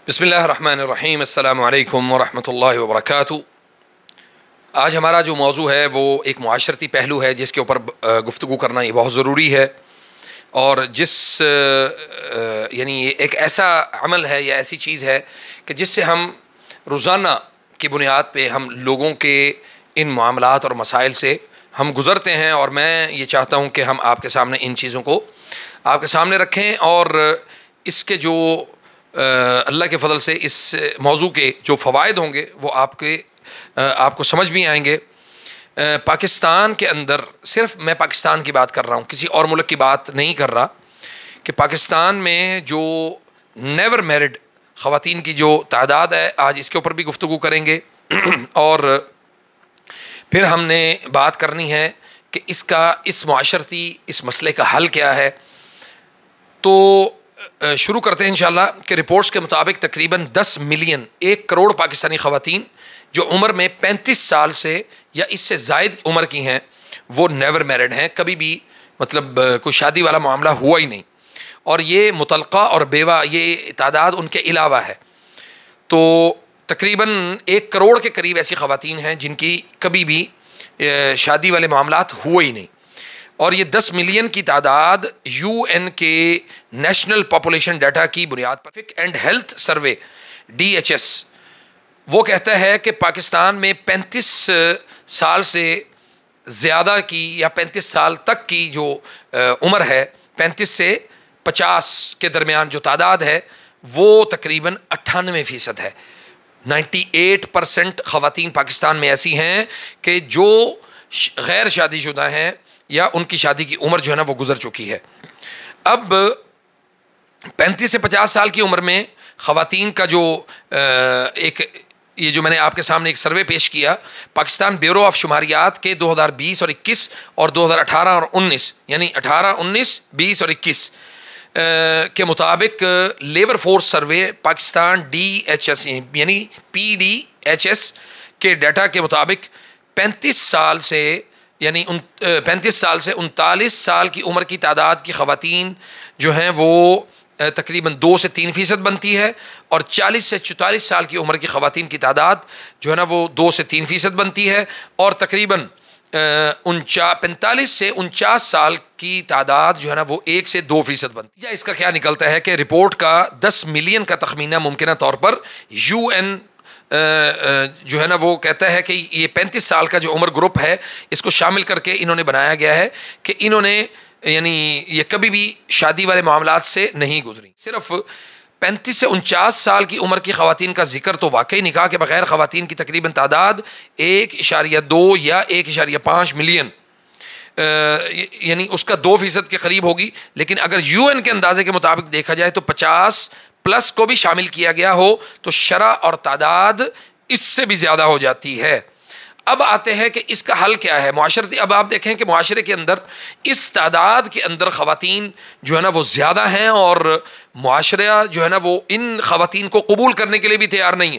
بسم اللہ الرحمن الرحیم۔ السلام علیکم ورحمۃ اللہ وبرکاتہ۔ آج ہمارا جو موضوع ہے وہ ایک معاشرتی پہلو ہے جس کے اوپر گفتگو کرنا یہ بہت ضروری ہے، اور یعنی یہ ایک ایسا عمل ہے یا ایسی چیز ہے کہ جس سے ہم روزانہ کی بنیاد پہ ہم لوگوں کے ان معاملات اور مسائل سے ہم گزرتے ہیں، اور میں یہ چاہتا ہوں کہ ہم آپ کے سامنے ان چیزوں کو آپ کے سامنے رکھیں، اور اس کے جو اللہ کے فضل سے اس موضوع کے جو فوائد ہوں گے وہ آپ کو سمجھ بھی آئیں گے۔ پاکستان کے اندر، صرف میں پاکستان کی بات کر رہا ہوں، کسی اور ملک کی بات نہیں کر رہا، کہ پاکستان میں جو نیور میرڈ خواتین کی جو تعداد ہے، آج اس کے اوپر بھی گفتگو کریں گے، اور پھر ہم نے بات کرنی ہے کہ اس معاشرتی اس مسئلے کا حل کیا ہے۔ تو شروع کرتے ہیں انشاءاللہ کہ رپورٹس کے مطابق تقریباً 10 ملین 1 کروڑ پاکستانی خواتین جو عمر میں 35 سال سے یا اس سے زائد عمر کی ہیں وہ نیور میرڈ ہیں، کبھی بھی مطلب کوئی شادی والا معاملہ ہوا ہی نہیں، اور یہ مطلقہ اور بیوہ یہ تعداد ان کے علاوہ ہے۔ تو تقریباً 1 کروڑ کے قریب ایسی خواتین ہیں جن کی کبھی بھی شادی والے معاملات ہوئے ہی نہیں، اور یہ 10 ملین کی تعداد UN کے نیشنل پاپولیشن ڈیٹا کی بنیاد پر اینڈ ہیلتھ سروے DHS وہ کہتا ہے کہ پاکستان میں 35 سال سے زیادہ کی یا 35 سال تک کی جو عمر ہے، 35 سے 50 کے درمیان جو تعداد ہے وہ تقریباً 98% ہے۔ 98% خواتین پاکستان میں ایسی ہیں کہ جو غیر شادی شدہ ہیں یا ان کی شادی کی عمر جو ہے نا وہ گزر چکی ہے۔ اب 35 سے 50 سال کی عمر میں خواتین کا جو یہ جو میں نے آپ کے سامنے ایک سروے پیش کیا، پاکستان بیورو آف شماریات کے 2020 اور 21 اور 2018 اور 19 یعنی 18 19 20 اور 21 کے مطابق labour force survey Pakistan DHS یعنی PDHS کے ڈیٹا کے مطابق 35 سال سے 39 سال کی عمر کی تعداد کی خواتین جو ہیں وہ تقریباً 2 سے 3% بنتی ہے، اور 40 سے 44 سال کی عمر کی خواتین کی تعداد جو ہے نا وہ 2 سے 3% بنتی ہے، اور تقریباً 45 سے 49 سال کی تعداد جو ہے نا وہ 1 سے 2% بنتی ہے۔ اس کا کیا نکلتا ہے کہ رپورٹ کا 10 ملین کا تخمینہ ممکنہ طور پر UN جو ہے نا وہ کہتا ہے کہ یہ 35 سال کا جو عمر گروپ ہے اس کو شامل کر کے انہوں نے بنایا گیا ہے کہ انہوں نے یعنی یہ کبھی بھی شادی والے معاملات سے نہیں گزری۔ صرف 35 سے 49 سال کی عمر کی خواتین کا ذکر تو واقعی نکاح کے بغیر خواتین کی تقریباً تعداد 1.2 یا 1.5 ملین یعنی اس کا 2% کے قریب ہوگی، لیکن اگر UN کے اندازے کے مطابق دیکھا جائے تو 50 پلس کو بھی شامل کیا گیا ہو تو شرح اور تعداد اس سے بھی زیادہ ہو جاتی ہے۔ اب آتے ہیں کہ اس کا حل کیا ہے معاشرتی۔ اب آپ دیکھیں کہ معاشرے کے اندر اس تعداد کے اندر خواتین جو ہے نا وہ زیادہ ہیں، اور معاشرہ جو ہے نا وہ ان خواتین کو قبول کرنے کے لیے بھی تیار نہیں ہے۔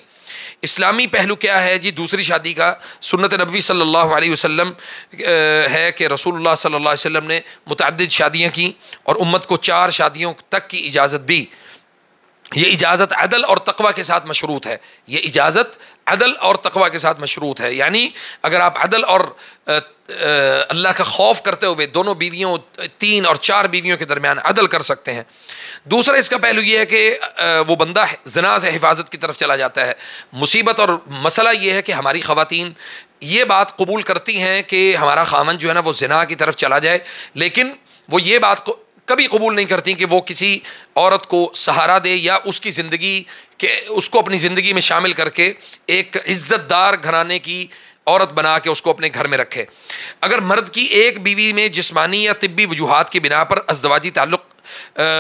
اسلامی پہلو کیا ہے جی؟ دوسری شادی کا سنت نبوی صلی اللہ علیہ وسلم ہے کہ رسول اللہ صلی اللہ علیہ وسلم نے متعدد شادیاں کی اور امت کو 4 شادیوں تک کی اجازت دی۔ یہ اجازت عدل اور تقوی کے ساتھ مشروط ہے، یہ اجازت عدل اور تقوی کے ساتھ مشروط ہے، یعنی اگر آپ عدل اور اللہ کا خوف کرتے ہوئے دونوں بیویوں 3 اور 4 بیویوں کے درمیان عدل کر سکتے ہیں۔ دوسرا اس کا پہلو یہ ہے کہ وہ بندہ زنا سے حفاظت کی طرف چلا جاتا ہے۔ مصیبت اور مسئلہ یہ ہے کہ ہماری خواتین یہ بات قبول کرتی ہیں کہ ہمارا خامن جو ہے نا وہ زنا کی طرف چلا جائے، لیکن وہ یہ بات کبھی قبول نہیں کرتی کہ وہ کسی عورت کو سہارا دے یا اس کی زندگی کہ اس کو اپنی زندگی میں شامل کر کے ایک عزت دار گھرانے کی عورت بنا کے اس کو اپنے گھر میں رکھے۔ اگر مرد کی ایک بیوی میں جسمانی یا طبی وجوہات کی بنا پر ازدواجی تعلق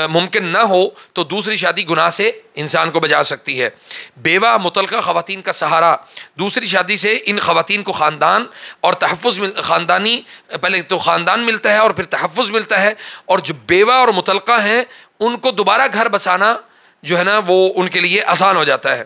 ممکن نہ ہو تو دوسری شادی گناہ سے انسان کو بچا سکتی ہے۔ بیوہ مطلقہ خواتین کا سہارا، دوسری شادی سے ان خواتین کو خاندان اور تحفظ خاندانی پہلے تو خاندان ملتا ہے اور پھر تحفظ ملتا ہے، اور جو بیوہ اور مطلقہ ہیں ان کو دوبارہ گھر بسانا جو ہے نا وہ ان کے لیے آسان ہو جاتا ہے۔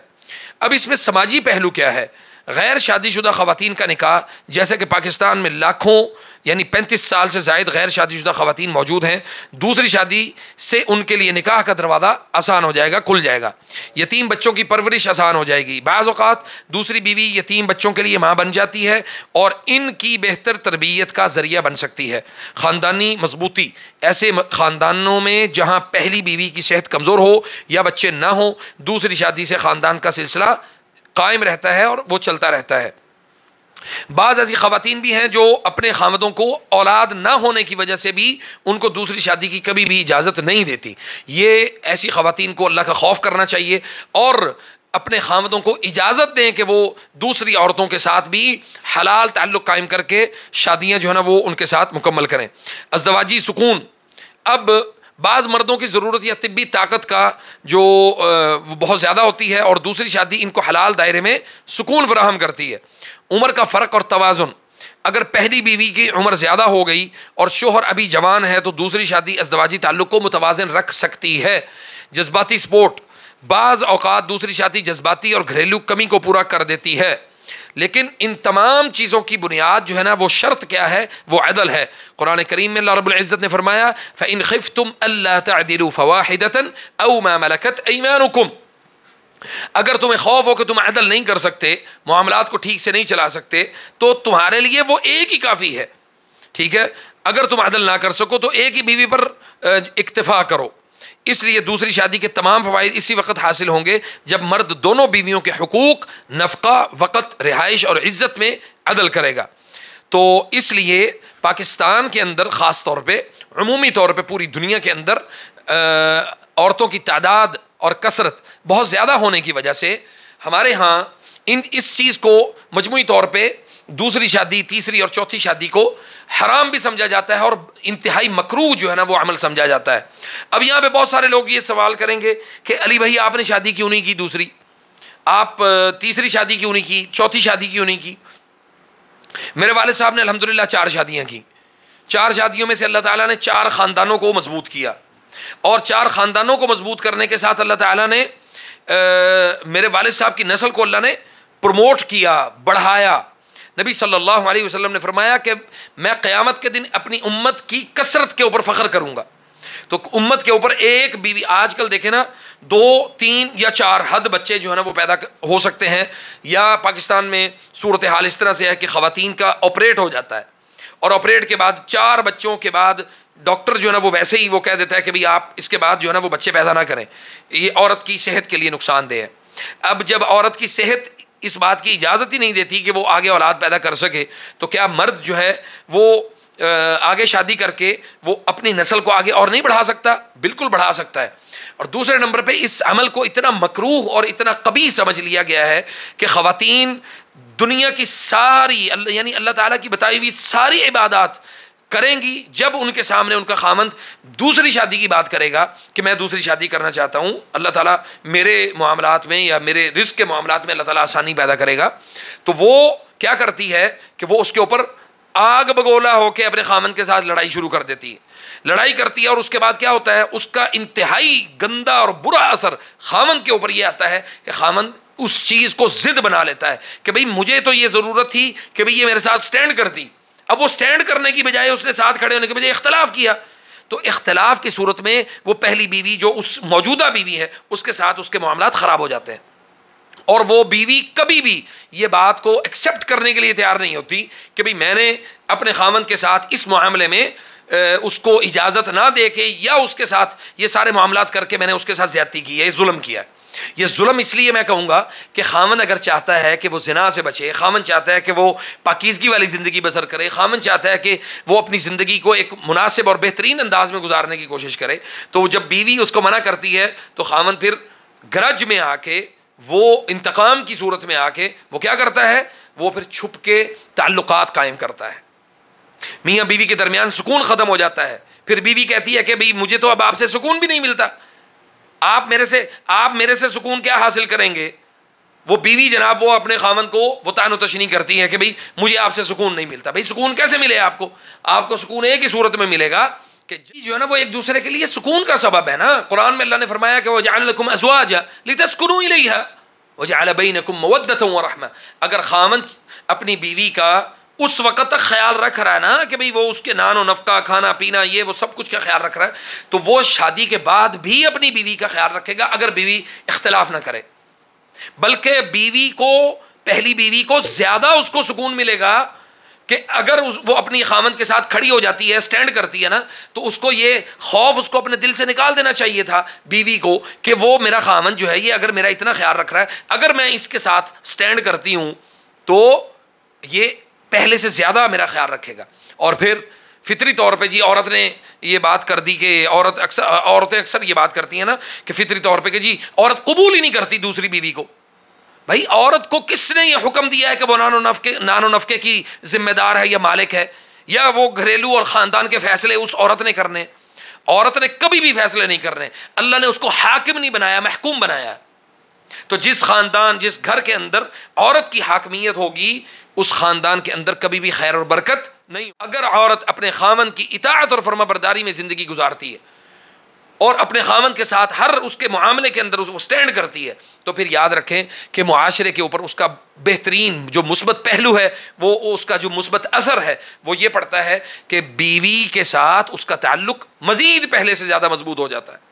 اب اس میں سماجی پہلو کیا ہے؟ غیر شادی شدہ خواتین کا نکاح، جیسے کہ پاکستان میں لاکھوں یعنی 35 سال سے زائد غیر شادی شدہ خواتین موجود ہیں، دوسری شادی سے ان کے لیے نکاح کا دروازہ آسان ہو جائے گا، کھل جائے گا، یتیم بچوں کی پرورش آسان ہو جائے گی۔ بعض اوقات دوسری بیوی یتیم بچوں کے لیے ماں بن جاتی ہے اور ان کی بہتر تربیت کا ذریعہ بن سکتی ہے۔ خاندانی مضبوطی، ایسے خاندانوں میں جہاں پہلی بیوی کی صحت کمزور ہو یا بچے نہ ہوں، دوسری شادی سے خاندان کا سلسلہ قائم رہتا ہے اور وہ چلتا رہتا ہے۔ بعض ایسی خواتین بھی ہیں جو اپنے خاوندوں کو اولاد نہ ہونے کی وجہ سے بھی ان کو دوسری شادی کی کبھی بھی اجازت نہیں دیتی۔ یہ ایسی خواتین کو اللہ کا خوف کرنا چاہیے اور اپنے خاوندوں کو اجازت دیں کہ وہ دوسری عورتوں کے ساتھ بھی حلال تعلق قائم کر کے شادیاں جو ہے نا وہ ان کے ساتھ مکمل کریں۔ ازدواجی سکون، اب بعض مردوں کی ضرورت یا طبی طاقت کا جو بہت زیادہ ہوتی ہے اور دوسری شادی ان کو حلال دائرے میں سکون فراہم کرتی ہے۔ عمر کا فرق اور توازن، اگر پہلی بیوی کی عمر زیادہ ہو گئی اور شوہر ابھی جوان ہے تو دوسری شادی ازدواجی تعلق کو متوازن رکھ سکتی ہے۔ جذباتی سپورٹ، بعض اوقات دوسری شادی جذباتی اور گھریلو کمی کو پورا کر دیتی ہے، لیکن ان تمام چیزوں کی بنیاد جو ہے نا وہ شرط کیا ہے؟ وہ عدل ہے۔ قرآن کریم میں اللہ رب العزت نے فرمایا فَإِنْ خِفْتُمْ أَلَّا تَعْدِلُوا فَوَاحِدَةً أَوْ مَا مَلَكَتْ أَيْمَانُكُمْ، اگر تمہیں خوف ہو کہ تم عدل نہیں کر سکتے، معاملات کو ٹھیک سے نہیں چلا سکتے، تو تمہارے لیے وہ ایک ہی کافی ہے، ٹھیک ہے؟ اگر تم عدل نہ کر سکو تو ایک ہی بیوی پر اکتفا کرو۔ اس لیے دوسری شادی کے تمام فوائد اسی وقت حاصل ہوں گے جب مرد دونوں بیویوں کے حقوق، نفقہ، وقت، رہائش اور عزت میں عدل کرے گا۔ تو اس لیے پاکستان کے اندر خاص طور پہ، عمومی طور پہ پوری دنیا کے اندر عورتوں کی تعداد اور کثرت بہت زیادہ ہونے کی وجہ سے ہمارے ہاں اس چیز کو مجموعی طور پہ دوسری شادی، تیسری اور چوتھی شادی کو حرام بھی سمجھا جاتا ہے اور انتہائی مکروہ جو ہے نا وہ عمل سمجھا جاتا ہے۔ اب یہاں پہ بہت سارے لوگ یہ سوال کریں گے کہ علی بھائی آپ نے شادی کیوں نہیں کی دوسری، آپ تیسری شادی کیوں نہیں کی، چوتھی شادی کیوں نہیں کی؟ میرے والد صاحب نے الحمدللہ 4 شادیاں کی، 4 شادیوں میں سے اللہ تعالیٰ نے 4 خاندانوں کو مضبوط کیا، اور 4 خاندانوں کو مضبوط کرنے کے ساتھ اللہ تعالیٰ نے میرے والد صاحب کی نسل کو اللہ نے پروموٹ کیا، بڑھایا۔ نبی صلی اللہ علیہ وسلم نے فرمایا کہ میں قیامت کے دن اپنی امت کی کثرت کے اوپر فخر کروں گا۔ تو امت کے اوپر ایک بیوی، آج کل دیکھیں نا 2، 3 یا 4 حد بچے جو ہے نا وہ پیدا ہو سکتے ہیں، یا پاکستان میں صورتحال اس طرح سے ہے کہ خواتین کا آپریٹ ہو جاتا ہے اور آپریٹ کے بعد 4 بچوں کے بعد ڈاکٹر جو ہے نا وہ ویسے ہی وہ کہہ دیتا ہے کہ بھئی آپ اس کے بعد جو ہے نا وہ بچے پیدا نہ کریں، یہ عورت کی صحت کے لیے نقصان دہ ہے۔ اب جب عورت کی صحت اس بات کی اجازت ہی نہیں دیتی کہ وہ آگے اولاد پیدا کر سکے، تو کیا مرد جو ہے وہ آگے شادی کر کے وہ اپنی نسل کو آگے اور نہیں بڑھا سکتا؟ بالکل بڑھا سکتا ہے۔ اور دوسرے نمبر پہ اس عمل کو اتنا مکروہ اور اتنا قبیح سمجھ لیا گیا ہے کہ خواتین دنیا کی ساری یعنی اللہ تعالیٰ کی بتائی ہوئی ساری عبادات کریں گی جب ان کے سامنے ان کا خامند دوسری شادی کی بات کرے گا کہ میں دوسری شادی کرنا چاہتا ہوں، اللہ تعالیٰ میرے معاملات میں یا میرے رزق کے معاملات میں اللہ تعالیٰ آسانی پیدا کرے گا، تو وہ کیا کرتی ہے کہ وہ اس کے اوپر آگ بگولا ہو کے اپنے خامند کے ساتھ لڑائی شروع کر دیتی ہے، لڑائی کرتی ہے، اور اس کے بعد کیا ہوتا ہے؟ اس کا انتہائی گندا اور برا اثر خامند کے اوپر یہ آتا ہے کہ خامند اس چیز کو ضد بنا لیتا ہے کہ بھئی مجھے تو یہ ضرورت تھی کہ بھئی یہ میرے ساتھ سٹینڈ کرتی، اب وہ سٹینڈ کرنے کی بجائے اس نے ساتھ کھڑے ہونے کے بجائے اختلاف کیا، تو اختلاف کی صورت میں وہ پہلی بیوی جو اس موجودہ بیوی ہے اس کے ساتھ اس کے معاملات خراب ہو جاتے ہیں، اور وہ بیوی کبھی بھی یہ بات کو ایکسیپٹ کرنے کے لیے تیار نہیں ہوتی کہ بھئی میں نے اپنے خامند کے ساتھ اس معاملے میں اس کو اجازت نہ دے کے یا اس کے ساتھ یہ سارے معاملات کر کے میں نے اس کے ساتھ زیادتی کی ہے، یہ ظلم کیا ہے۔ یہ ظلم اس لیے میں کہوں گا کہ خامند اگر چاہتا ہے کہ وہ زنا سے بچے، خامند چاہتا ہے کہ وہ پاکیزگی والی زندگی بسر کرے، خامند چاہتا ہے کہ وہ اپنی زندگی کو ایک مناسب اور بہترین انداز میں گزارنے کی کوشش کرے، تو جب بیوی اس کو منع کرتی ہے تو خامند پھر گرج میں آ کے، وہ انتقام کی صورت میں آ کے وہ کیا کرتا ہے؟ وہ پھر چھپ کے تعلقات قائم کرتا ہے، میاں بیوی کے درمیان سکون ختم ہو جاتا ہے، پھر بیوی کہتی ہے کہ بھئی مجھے تو اب آپ سے سکون بھی نہیں ملتا، آپ میرے سے سکون کیا حاصل کریں گے؟ وہ بیوی جناب وہ اپنے خاوند کو وہ طعن و تشنیع کرتی ہے کہ بھئی مجھے آپ سے سکون نہیں ملتا۔ بھئی سکون کیسے ملے آپ کو؟ آپ کو سکون ایک ہی صورت میں ملے گا کہ جو ہے نا وہ ایک دوسرے کے لیے سکون کا سبب ہے نا۔ قرآن میں اللہ نے فرمایا کہ وَجَعَلَ لَكُمْ أَزْوَاجًا لِتَسْكُنُوا إِلَيْهَا، وجعل بینکم مودۃ ورحمہ، اگر خاوند اپنی بیوی کا اس وقت تک خیال رکھ رہا ہے نا کہ بھئی وہ اس کے نان و نفقہ، کھانا پینا، یہ وہ سب کچھ کا خیال رکھ رہا ہے، تو وہ شادی کے بعد بھی اپنی بیوی کا خیال رکھے گا اگر بیوی اختلاف نہ کرے، بلکہ بیوی کو، پہلی بیوی کو زیادہ اس کو سکون ملے گا کہ اگر وہ اپنی خامند کے ساتھ کھڑی ہو جاتی ہے، سٹینڈ کرتی ہے نا، تو اس کو یہ خوف اس کو اپنے دل سے نکال دینا چاہیے تھا بیوی کو کہ وہ میرا خامند جو ہے یہ اگر میرا اتنا خیال رکھ رہا ہے، اگر میں اس کے ساتھ سٹینڈ کرتی ہوں تو یہ پہلے سے زیادہ میرا خیال رکھے گا۔ اور پھر فطری طور پہ جی عورت نے یہ بات کر دی کہ عورتیں اکثر یہ بات کرتی ہیں نا کہ فطری طور پہ کہ جی عورت قبول ہی نہیں کرتی دوسری بیوی کو۔ بھائی عورت کو کس نے یہ حکم دیا ہے کہ وہ نان و نفقے کی ذمہ دار ہے یا مالک ہے، یا وہ گھریلو اور خاندان کے فیصلے اس عورت نے کرنے؟ عورت نے کبھی بھی فیصلے نہیں کرنے، اللہ نے اس کو حاکم نہیں بنایا، محکوم بنایا۔ تو جس خاندان، جس گھر کے اندر عورت کی حاکمیت ہوگی، اس خاندان کے اندر کبھی بھی خیر اور برکت نہیں۔ اگر عورت اپنے خاوند کی اطاعت اور فرما برداری میں زندگی گزارتی ہے اور اپنے خاوند کے ساتھ ہر اس کے معاملے کے اندر وہ سٹینڈ کرتی ہے، تو پھر یاد رکھیں کہ معاشرے کے اوپر اس کا بہترین جو مثبت پہلو ہے، وہ اس کا جو مثبت اثر ہے وہ یہ پڑتا ہے کہ بیوی کے ساتھ اس کا تعلق مزید پہلے سے زیادہ مضبوط ہو جاتا ہے۔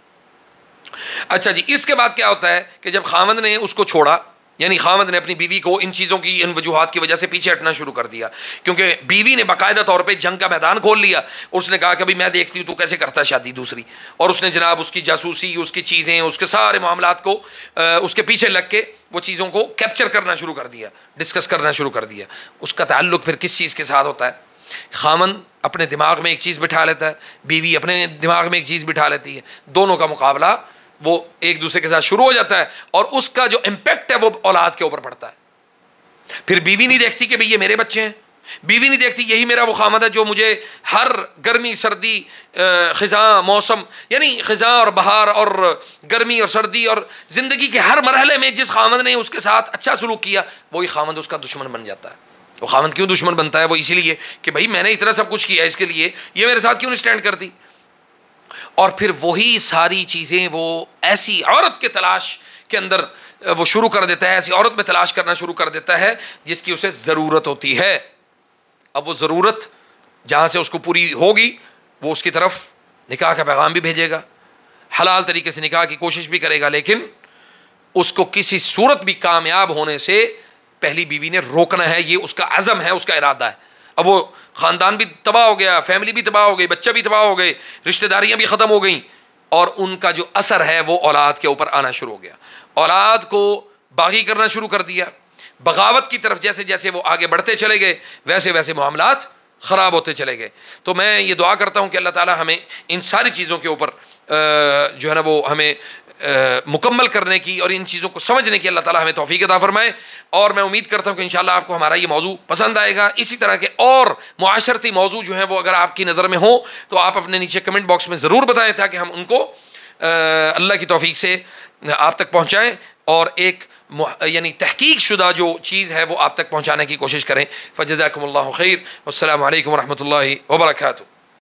اچھا جی، اس کے بعد کیا ہوتا ہے کہ جب خاوند نے اس کو چھوڑا، یعنی خاوند نے اپنی بیوی کو ان چیزوں کی، ان وجوہات کی وجہ سے پیچھے ہٹنا شروع کر دیا، کیونکہ بیوی نے باقاعدہ طور پہ جنگ کا میدان کھول لیا، اس نے کہا کہ میں دیکھتی ہوں تو کیسے کرتا ہے شادی دوسری، اور اس نے جناب اس کی جاسوسی، اس کی چیزیں، اس کے سارے معاملات کو اس کے پیچھے لگ کے وہ چیزوں کو کیپچر کرنا شروع کر دیا، ڈسکس کرنا شروع کر دیا۔ اس کا تعلق پھر کس چیز کے ساتھ ہوتا ہے؟ خاوند اپنے دماغ میں ایک چیز بٹھا لیتا ہے، بیوی اپنے دماغ میں ایک چیز بٹھا لیتی ہے، دونوں کا مقابلہ وہ ایک دوسرے کے ساتھ شروع ہو جاتا ہے، اور اس کا جو امپیکٹ ہے وہ اولاد کے اوپر پڑتا ہے۔ پھر بیوی نہیں دیکھتی کہ بھئی یہ میرے بچے ہیں، بیوی نہیں دیکھتی یہی میرا وہ خامد ہے جو مجھے ہر گرمی سردی خزاں موسم، یعنی خزاں اور بہار اور گرمی اور سردی اور زندگی کے ہر مرحلے میں جس خامد نے اس کے ساتھ اچھا سلوک کیا، وہی خامد اس کا دشمن بن جاتا ہے۔ وہ خامد کیوں دشمن بنتا ہے؟ وہ اسی لیے کہ بھئی میں نے اتنا سب کچھ کیا اس کے لیے، یہ میرے ساتھ کیوں نہیں سٹینڈ کرتی؟ اور پھر وہی ساری چیزیں وہ ایسی عورت کے تلاش کے اندر وہ شروع کر دیتا ہے، ایسی عورت میں تلاش کرنا شروع کر دیتا ہے جس کی اسے ضرورت ہوتی ہے۔ اب وہ ضرورت جہاں سے اس کو پوری ہوگی، وہ اس کی طرف نکاح کا پیغام بھی بھیجے گا، حلال طریقے سے نکاح کی کوشش بھی کرے گا، لیکن اس کو کسی صورت بھی کامیاب ہونے سے پہلی بیوی نے روکنا ہے، یہ اس کا عزم ہے، اس کا ارادہ ہے۔ اب وہ خاندان بھی تباہ ہو گیا، فیملی بھی تباہ ہو گئی، بچہ بھی تباہ ہو گئے، رشتہ داریاں بھی ختم ہو گئیں، اور ان کا جو اثر ہے وہ اولاد کے اوپر آنا شروع ہو گیا۔ اولاد کو باغی کرنا شروع کر دیا، بغاوت کی طرف جیسے جیسے وہ آگے بڑھتے چلے گئے ویسے ویسے معاملات خراب ہوتے چلے گئے۔ تو میں یہ دعا کرتا ہوں کہ اللہ تعالی ہمیں ان ساری چیزوں کے اوپر جو ہے نا وہ ہمیں مکمل کرنے کی اور ان چیزوں کو سمجھنے کی اللہ تعالی ہمیں توفیق عطا فرمائے۔ اور میں امید کرتا ہوں کہ انشاءاللہ آپ کو ہمارا یہ موضوع پسند آئے گا۔ اسی طرح کے اور معاشرتی موضوع جو ہیں وہ اگر آپ کی نظر میں ہوں تو آپ اپنے نیچے کمنٹ باکس میں ضرور بتائیں، تاکہ ہم ان کو اللہ کی توفیق سے آپ تک پہنچائیں اور ایک یعنی تحقیق شدہ جو چیز ہے وہ آپ تک پہنچانے کی کوشش کریں۔ فجزاکم اللہ خیر، والسلام علیکم ورحمۃ اللہ وبرکاتہ۔